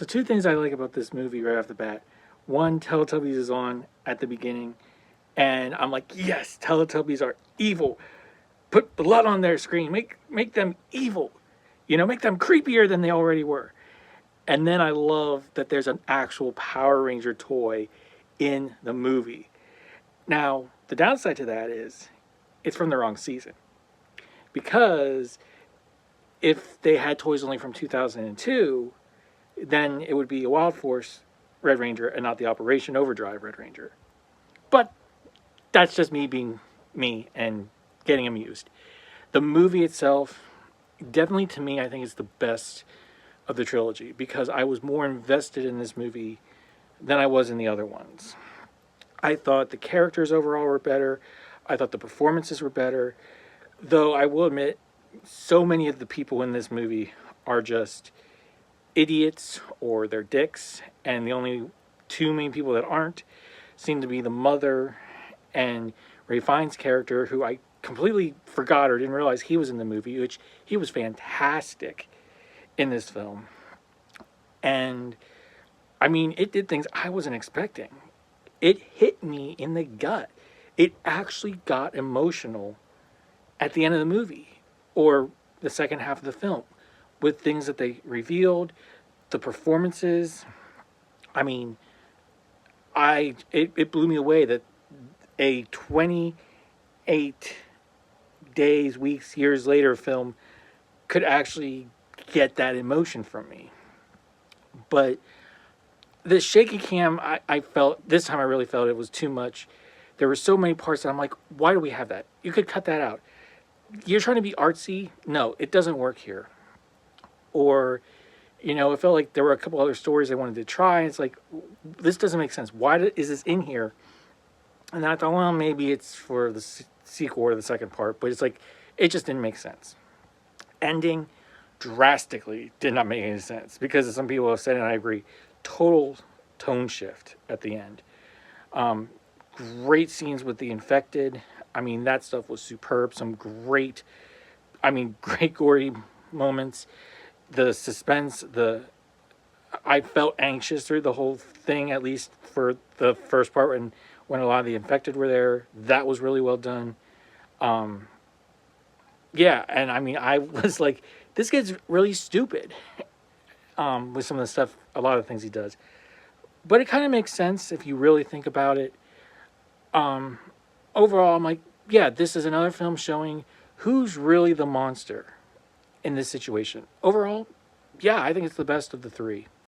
So two things I like about this movie right off the bat. One, Teletubbies is on at the beginning, and I'm like, yes, Teletubbies are evil. Put blood on their screen. Make them evil. Make them creepier than they already were. And then I love that there's an actual Power Ranger toy in the movie. Now, the downside to that is it's from the wrong season. Because if they had toys only from 2002, then it would be a Wild Force Red Ranger and not the Operation Overdrive Red Ranger. But that's just me being me and getting amused. The movie itself, definitely to me, I think is the best of the trilogy because I was more invested in this movie than I was in the other ones. I thought the characters overall were better. I thought the performances were better. Though I will admit, so many of the people in this movie are just idiots or they're dicks, and the only two main people that aren't seem to be the mother and Ray Fiennes' character, who I completely forgot or didn't realize he was in the movie, which he was fantastic in this film. And I mean, it did things I wasn't expecting. It hit me in the gut. It actually got emotional at the end of the movie or the second half of the film with things that they revealed, the performances. I mean, it blew me away that a 28 days, weeks, years later film could actually get that emotion from me. But the shaky cam, I felt, this time I really felt it was too much. There were so many parts that I'm like, why do we have that? You could cut that out. You're trying to be artsy? No, it doesn't work here. Or, it felt like there were a couple other stories I wanted to try. And it's like, this doesn't make sense. Why is this in here? And then I thought, well, maybe it's for the sequel or the second part. But it's like, it just didn't make sense. Ending drastically did not make any sense. Because as some people have said, and I agree, total tone shift at the end. Great scenes with the infected. I mean, that stuff was superb. Some great gory moments. The suspense, I felt anxious through the whole thing, at least for the first part when a lot of the infected were there. That was really well done. Yeah, and I mean, I was like, this kid's really stupid with some of the stuff, a lot of the things he does. But it kind of makes sense if you really think about it. Overall, I'm like, yeah, this is another film showing who's really the monster in this situation. Overall, yeah, I think it's the best of the three.